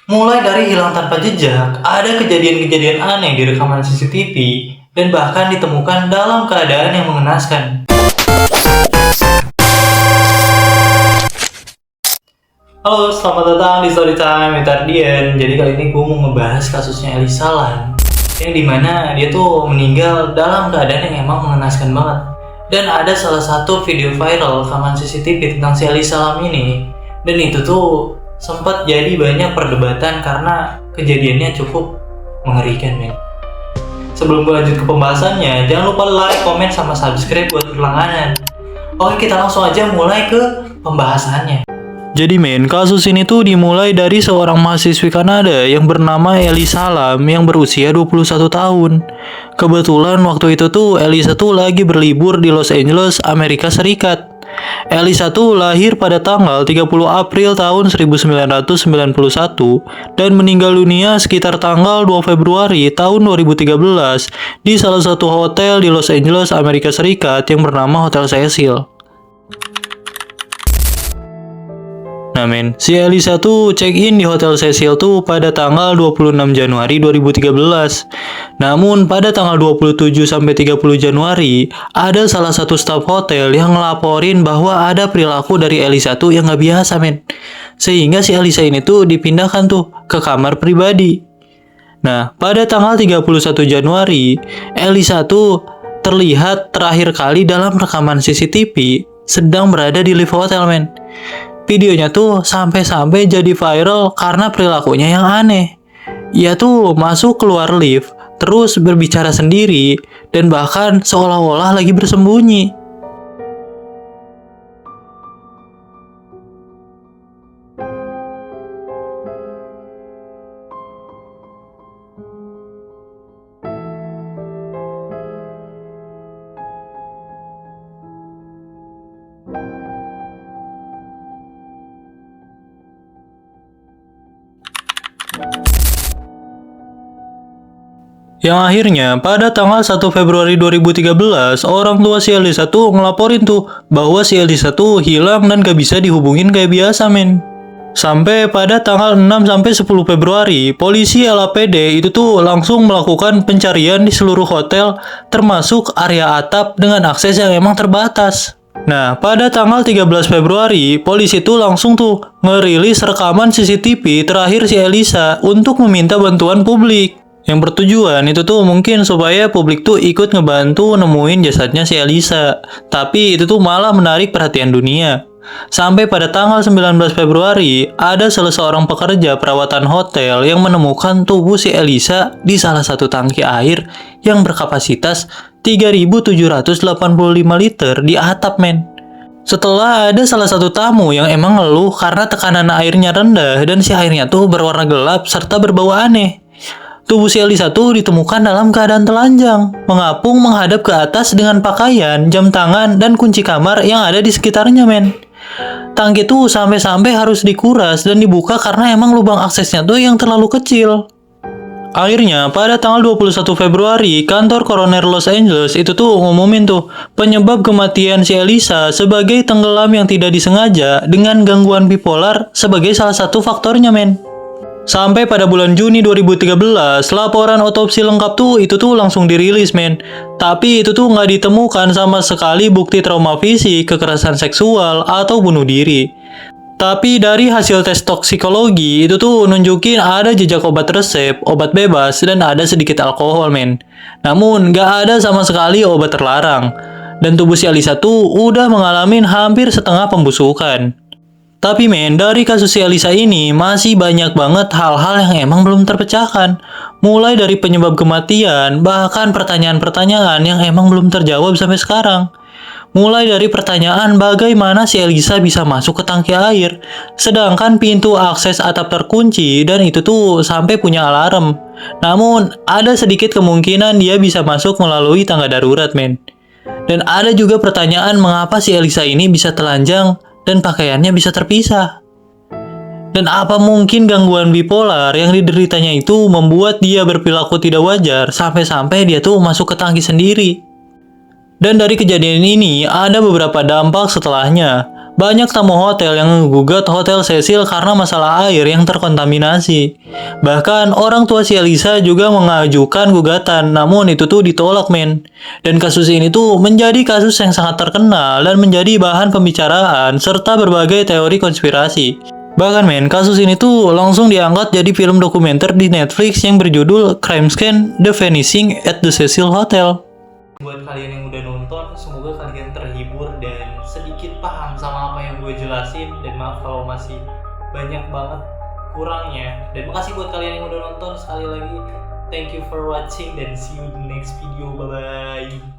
Mulai dari hilang tanpa jejak, ada kejadian-kejadian aneh di rekaman CCTV, dan bahkan ditemukan dalam keadaan yang mengenaskan. Halo, selamat datang di Storytime with Ardian. Jadi kali ini gue mau ngebahas kasusnya Elisa Lam, yang dimana dia tuh meninggal dalam keadaan yang emang mengenaskan banget. Dan ada salah satu video viral rekaman CCTV tentang si Elisa Lam ini, dan itu tuh sempat jadi banyak perdebatan karena kejadiannya cukup mengerikan, men. Sebelum gue lanjut ke pembahasannya, jangan lupa like, komen, sama subscribe buat berlangganan. Oke, kita langsung aja mulai ke pembahasannya. Jadi men, kasus ini tuh dimulai dari seorang mahasiswi Kanada yang bernama Elisa Lam yang berusia 21 tahun. Kebetulan waktu itu tuh Elisa tuh lagi berlibur di Los Angeles, Amerika Serikat. Elisa tuh lahir pada tanggal 30 April tahun 1991 dan meninggal dunia sekitar tanggal 2 Februari tahun 2013 di salah satu hotel di Los Angeles, Amerika Serikat yang bernama Hotel Cecil. Nah men, si Elisa tuh check-in di Hotel Cecil tuh pada tanggal 26 Januari 2013. Namun pada tanggal 27 sampai 30 Januari, ada salah satu staf hotel yang ngelaporin bahwa ada perilaku dari Elisa tuh yang nggak biasa, men. Sehingga si Elisa ini tuh dipindahkan tuh ke kamar pribadi. Nah, pada tanggal 31 Januari, Elisa tuh terlihat terakhir kali dalam rekaman CCTV sedang berada di lift hotel, men. Videonya tuh sampai-sampai jadi viral karena perilakunya yang aneh. Ia tuh masuk keluar lift, terus berbicara sendiri, dan bahkan seolah-olah lagi bersembunyi. Yang akhirnya pada tanggal 1 Februari 2013, orang tua si Elisa tuh ngelaporin tuh bahwa si Elisa tuh hilang dan gak bisa dihubungin kayak biasa, men. Sampai pada tanggal 6 sampai 10 Februari, polisi LAPD itu tuh langsung melakukan pencarian di seluruh hotel, termasuk area atap dengan akses yang emang terbatas. Nah, pada tanggal 13 Februari, polisi tuh langsung tuh ngerilis rekaman CCTV terakhir si Elisa untuk meminta bantuan publik. Yang bertujuan itu tuh mungkin supaya publik tuh ikut ngebantu nemuin jasadnya si Elisa. Tapi itu tuh malah menarik perhatian dunia. Sampai pada tanggal 19 Februari, ada salah seorang pekerja perawatan hotel yang menemukan tubuh si Elisa di salah satu tangki air yang berkapasitas 3.785 liter di atap, men. Setelah ada salah satu tamu yang emang ngeluh karena tekanan airnya rendah dan si airnya tuh berwarna gelap serta berbau aneh. Tubuh si Elisa tuh ditemukan dalam keadaan telanjang, mengapung menghadap ke atas dengan pakaian, jam tangan, dan kunci kamar yang ada di sekitarnya, men. Tangki tuh sampai-sampai harus dikuras dan dibuka karena emang lubang aksesnya tuh yang terlalu kecil. Akhirnya, pada tanggal 21 Februari, kantor koroner Los Angeles itu tuh ngumumin tuh penyebab kematian si Elisa sebagai tenggelam yang tidak disengaja dengan gangguan bipolar sebagai salah satu faktornya, men. Sampai pada bulan Juni 2013, laporan otopsi lengkap tuh itu tuh langsung dirilis, men. Tapi itu tuh nggak ditemukan sama sekali bukti trauma fisik, kekerasan seksual, atau bunuh diri. Tapi dari hasil tes toksikologi itu tuh nunjukin ada jejak obat resep, obat bebas, dan ada sedikit alkohol, men. Namun nggak ada sama sekali obat terlarang. Dan tubuh si Elisa tuh udah mengalami hampir setengah pembusukan. Tapi men, dari kasus si Elisa ini masih banyak banget hal-hal yang emang belum terpecahkan. Mulai dari penyebab kematian, bahkan pertanyaan-pertanyaan yang emang belum terjawab sampai sekarang. Mulai dari pertanyaan bagaimana si Elisa bisa masuk ke tangki air, sedangkan pintu akses atap terkunci dan itu tuh sampai punya alarm. Namun, ada sedikit kemungkinan dia bisa masuk melalui tangga darurat, men. Dan ada juga pertanyaan mengapa si Elisa ini bisa telanjang dan pakaiannya bisa terpisah. Dan apa mungkin gangguan bipolar yang dideritanya itu membuat dia berperilaku tidak wajar sampai-sampai dia tuh masuk ke tangki sendiri. Dan dari kejadian ini ada beberapa dampak setelahnya. Banyak tamu hotel yang menggugat Hotel Cecil karena masalah air yang terkontaminasi. Bahkan orang tua si Elisa juga mengajukan gugatan, namun itu tuh ditolak men. Dan kasus ini tuh menjadi kasus yang sangat terkenal dan menjadi bahan pembicaraan serta berbagai teori konspirasi. Bahkan men, kasus ini tuh langsung diangkat jadi film dokumenter di Netflix yang berjudul Crime Scene: The Vanishing at the Cecil Hotel. Buat kalian yang udah nonton, semoga kalian terhibur dan sedikit paham sama apa yang gue jelasin. Dan maaf kalau masih banyak banget kurangnya. Dan makasih buat kalian yang udah nonton. Sekali lagi, thank you for watching dan see you in the next video. Bye-bye.